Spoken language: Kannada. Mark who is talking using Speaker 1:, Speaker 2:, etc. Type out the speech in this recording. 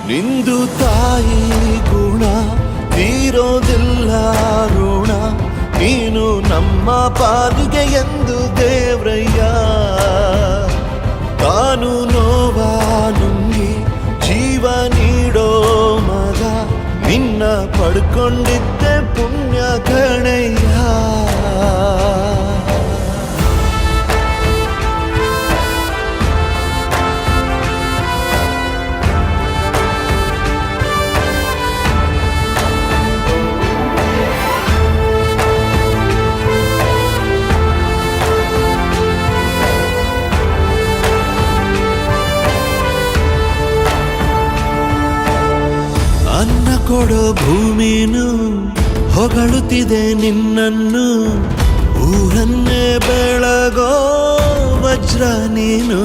Speaker 1: ನಿಂದು ತಾಯಿ ಗುಣ ತೀರೋದಿಲ್ಲ ಋಣ, ನೀನು ನಮ್ಮ ಪಾಲಿಗೆ ಎಂದು ದೇವ್ರಯ್ಯ. ತಾನು ನೋವ ನುಂಗಿ ಜೀವ ನೀಡೋ ಮಗ, ನಿನ್ನ ಪಡ್ಕೊಂಡಿದ್ದೆ ಪುಣ್ಯ ಗಣಯ್ಯ. ಅನ್ನ ಕೊಡೋ ಭೂಮಿನು ಹೊಗಳುತ್ತಿದೆ ನಿನ್ನನ್ನು, ಊರನ್ನೇ ಬೆಳಗೋ ವಜ್ರ ನೀನು.